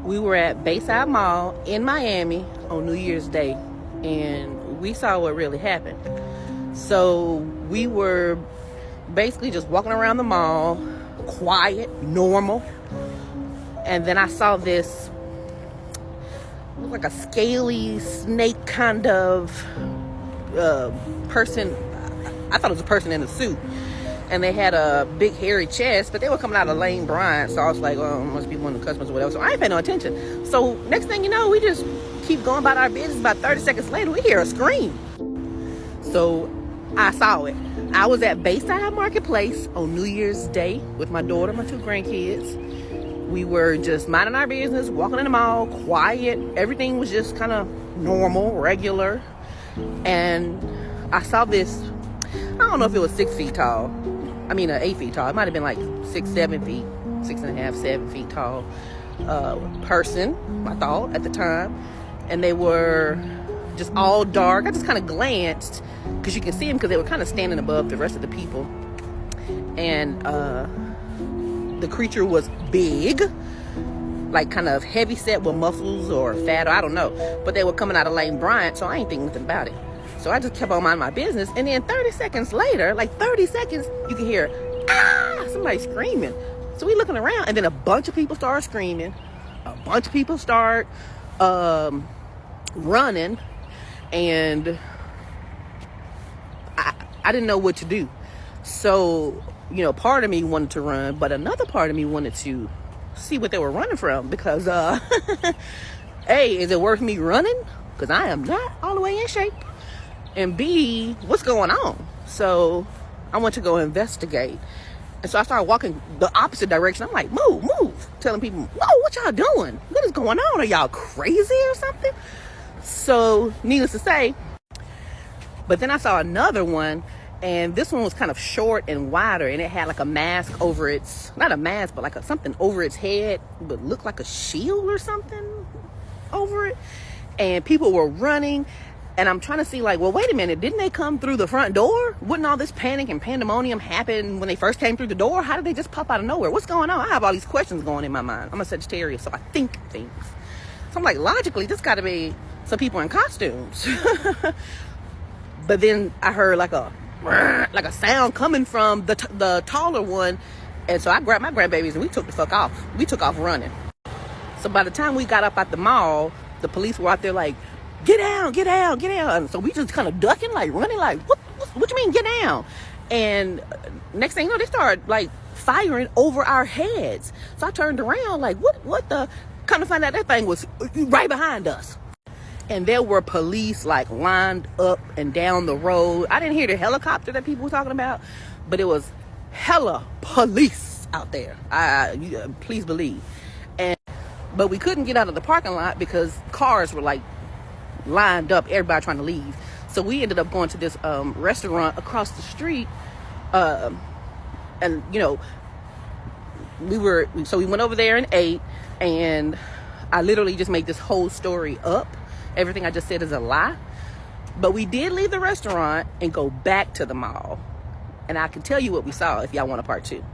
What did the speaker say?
We were at Bayside Mall in Miami on New Year's Day, and we saw what really happened. So we were basically just walking around the mall, quiet, normal, and then I saw this, looked like a scaly snake kind of person. I thought it was a person in a suit, and they had a big hairy chest, but they were coming out of Lane Bryant, so I was like, oh, must be one of the customers or whatever. So I ain't paying no attention. So next thing you know, we just keep going about our business. About 30 seconds later, we hear a scream. So I saw it. I was at Bayside Marketplace on New Year's Day with my daughter, my 2 grandkids. We were just minding our business, walking in the mall, quiet. Everything was just kind of normal, regular. And I saw this, I don't know if it was 6 feet tall. 8 feet tall. It might have been like 6, 7 feet, 6.5, 7 feet tall person, I thought, at the time. And they were just all dark. I just kind of glanced because you can see them because they were kind of standing above the rest of the people. And the creature was big, like kind of heavy set with muscles or fat, or I don't know. But they were coming out of Lane Bryant, so I ain't thinking nothing about it. So I just kept on minding my business. And then 30 seconds later, like 30 seconds, you can hear, somebody screaming. So we looking around, and then a bunch of people start screaming. A bunch of people start running. And I didn't know what to do. So, part of me wanted to run, but another part of me wanted to see what they were running from. Because, A, is it worth me running? Because I am not all the way in shape. And B, what's going on? So I went to go investigate. And so I started walking the opposite direction. I'm like, move. Telling people, whoa, what y'all doing? What is going on? Are y'all crazy or something? So needless to say, but then I saw another one, and this one was kind of short and wider, and it had like a mask over its, not a mask, but like something over its head, but looked like a shield or something over it. And people were running. And I'm trying to see, like, well, wait a minute. Didn't they come through the front door? Wouldn't all this panic and pandemonium happen when they first came through the door? How did they just pop out of nowhere? What's going on? I have all these questions going in my mind. I'm a Sagittarius, so I think things. So I'm like, logically, this got to be some people in costumes. But then I heard like a sound coming from the taller one. And so I grabbed my grandbabies and we took the fuck off. We took off running. So by the time we got up at the mall, the police were out there like, get down. And so we just kind of ducking, like running, like, what you mean get down? And next thing you know, they started like firing over our heads. So I turned around like, what the? Kind of find out that thing was right behind us. And there were police like lined up and down the road. I didn't hear the helicopter that people were talking about, but it was hella police out there. Please believe. But we couldn't get out of the parking lot because cars were like lined up, everybody trying to leave. So we ended up going to this restaurant across the street, and we went over there and ate, and I literally just made this whole story up. Everything I just said is a lie. But we did leave the restaurant and go back to the mall, and I can tell you what we saw if y'all want a part 2.